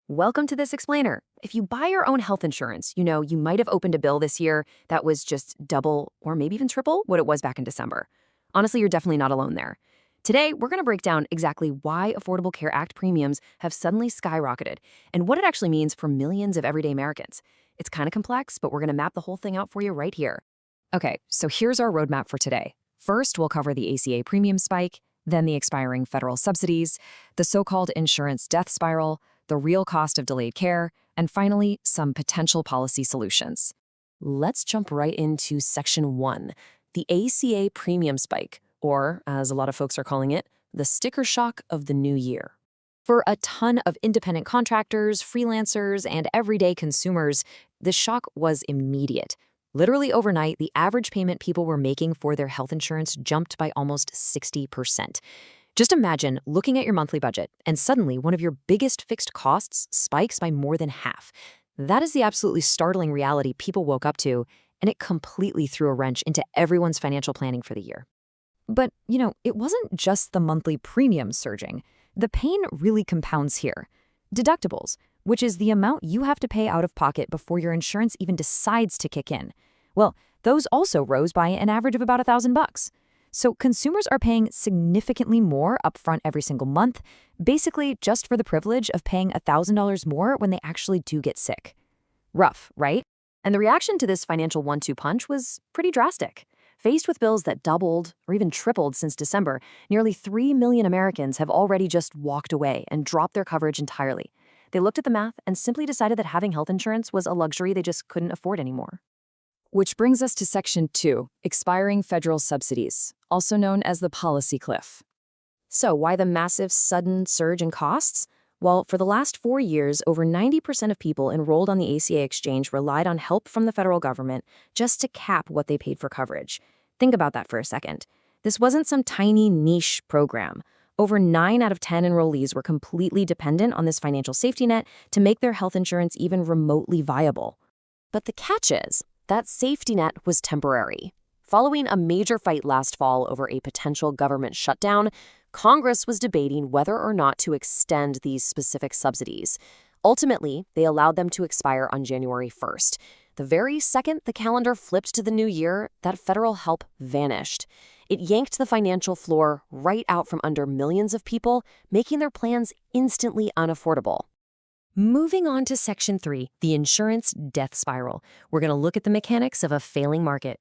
Welcome to This Explainer. If you buy your own health insurance, you might have opened a bill this year that was just double or maybe even triple what it was back in December. Honestly, you're definitely not alone there. Today, we're going to break down exactly why Affordable Care Act premiums have suddenly skyrocketed and what it actually means for millions of everyday Americans. It's kind of complex, but we're going to map the whole thing out for you right here. Okay, so here's our roadmap for today. First, we'll cover the ACA premium spike, then the expiring federal subsidies, the so-called insurance death spiral, the real cost of delayed care, and finally, some potential policy solutions. Let's jump right into Section 1, the ACA premium spike, or, as a lot of folks are calling it, the sticker shock of the new year. For a ton of independent contractors, freelancers, and everyday consumers, the shock was immediate. Literally overnight, the average payment people were making for their health insurance jumped by almost 60%. Just imagine looking at your monthly budget and suddenly one of your biggest fixed costs spikes by more than half. That is the absolutely startling reality people woke up to, and it completely threw a wrench into everyone's financial planning for the year. But, it wasn't just the monthly premiums surging. The pain really compounds here. Deductibles, which is the amount you have to pay out of pocket before your insurance even decides to kick in. Well, those also rose by an average of about $1,000. So consumers are paying significantly more upfront every single month, basically just for the privilege of paying $1,000 more when they actually do get sick. Rough, right? And the reaction to this financial one-two punch was pretty drastic. Faced with bills that doubled or even tripled since December, nearly 3 million Americans have already just walked away and dropped their coverage entirely. They looked at the math and simply decided that having health insurance was a luxury they just couldn't afford anymore. Which brings us to Section 2, expiring federal subsidies, also known as the policy cliff. So why the massive sudden surge in costs? Well, for the last 4 years, over 90% of people enrolled on the ACA exchange relied on help from the federal government just to cap what they paid for coverage. Think about that for a second. This wasn't some tiny niche program. Over 9 out of 10 enrollees were completely dependent on this financial safety net to make their health insurance even remotely viable. But the catch is, that safety net was temporary. Following a major fight last fall over a potential government shutdown, Congress was debating whether or not to extend these specific subsidies. Ultimately, they allowed them to expire on January 1st. The very second the calendar flipped to the new year, that federal help vanished. It yanked the financial floor right out from under millions of people, making their plans instantly unaffordable. Moving on to Section 3, the insurance death spiral, we're going to look at the mechanics of a failing market.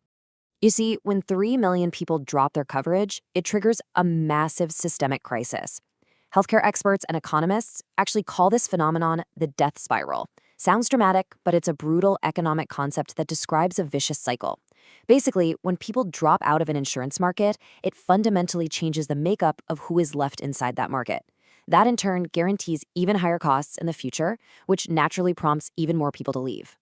You see, when 3 million people drop their coverage, it triggers a massive systemic crisis. Healthcare experts and economists actually call this phenomenon the death spiral. Sounds dramatic, but it's a brutal economic concept that describes a vicious cycle. Basically, when people drop out of an insurance market, it fundamentally changes the makeup of who is left inside that market. That, in turn, guarantees even higher costs in the future, which naturally prompts even more people to leave.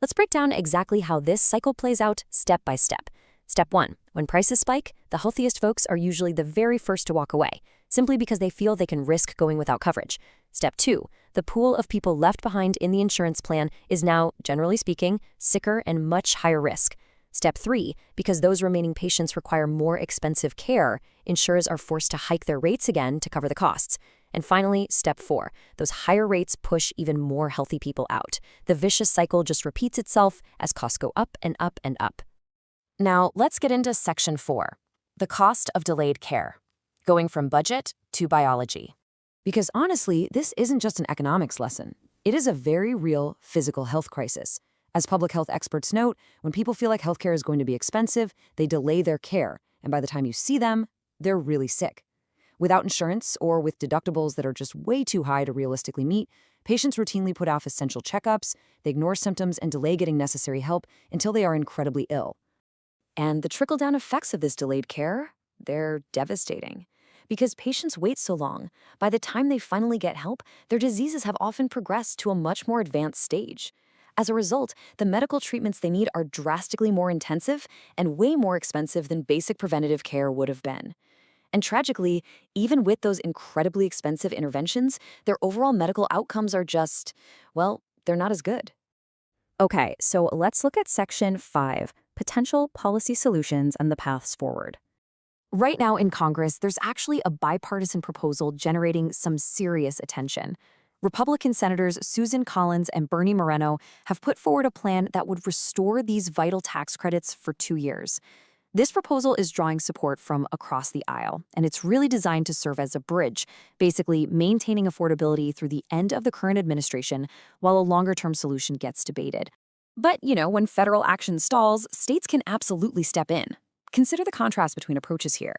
Let's break down exactly how this cycle plays out step by step. Step 1. When prices spike, the healthiest folks are usually the very first to walk away, simply because they feel they can risk going without coverage. Step 2. The pool of people left behind in the insurance plan is now, generally speaking, sicker and much higher risk. Step 3. Because those remaining patients require more expensive care, insurers are forced to hike their rates again to cover the costs. And finally, Step 4. Those higher rates push even more healthy people out. The vicious cycle just repeats itself as costs go up and up and up. Now, let's get into Section 4, the cost of delayed care, going from budget to biology. Because honestly, this isn't just an economics lesson. It is a very real physical health crisis. As public health experts note, when people feel like healthcare is going to be expensive, they delay their care, and by the time you see them, they're really sick. Without insurance or with deductibles that are just way too high to realistically meet, patients routinely put off essential checkups, they ignore symptoms, and delay getting necessary help until they are incredibly ill. And the trickle-down effects of this delayed care, they're devastating. Because patients wait so long, by the time they finally get help, their diseases have often progressed to a much more advanced stage. As a result, the medical treatments they need are drastically more intensive and way more expensive than basic preventative care would have been. And tragically, even with those incredibly expensive interventions, their overall medical outcomes are just, well, they're not as good. Okay, so let's look at Section 5, potential policy solutions and the paths forward. Right now in Congress, there's actually a bipartisan proposal generating some serious attention. Republican Senators Susan Collins and Bernie Moreno have put forward a plan that would restore these vital tax credits for 2 years. This proposal is drawing support from across the aisle, and it's really designed to serve as a bridge, basically maintaining affordability through the end of the current administration while a longer-term solution gets debated. But, when federal action stalls, states can absolutely step in. Consider the contrast between approaches here.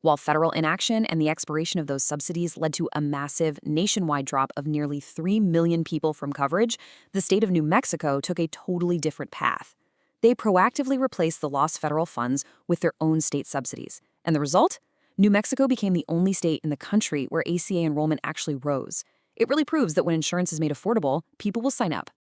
While federal inaction and the expiration of those subsidies led to a massive nationwide drop of nearly 3 million people from coverage, the state of New Mexico took a totally different path. They proactively replaced the lost federal funds with their own state subsidies. And the result? New Mexico became the only state in the country where ACA enrollment actually rose. It really proves that when insurance is made affordable, people will sign up.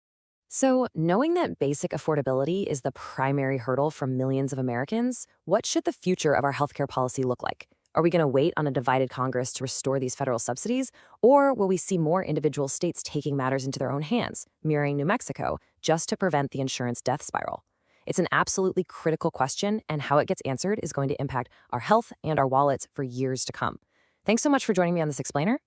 So, knowing that basic affordability is the primary hurdle for millions of Americans, what should the future of our healthcare policy look like? Are we going to wait on a divided Congress to restore these federal subsidies, or will we see more individual states taking matters into their own hands, mirroring New Mexico, just to prevent the insurance death spiral? It's an absolutely critical question, and how it gets answered is going to impact our health and our wallets for years to come. Thanks so much for joining me on this explainer.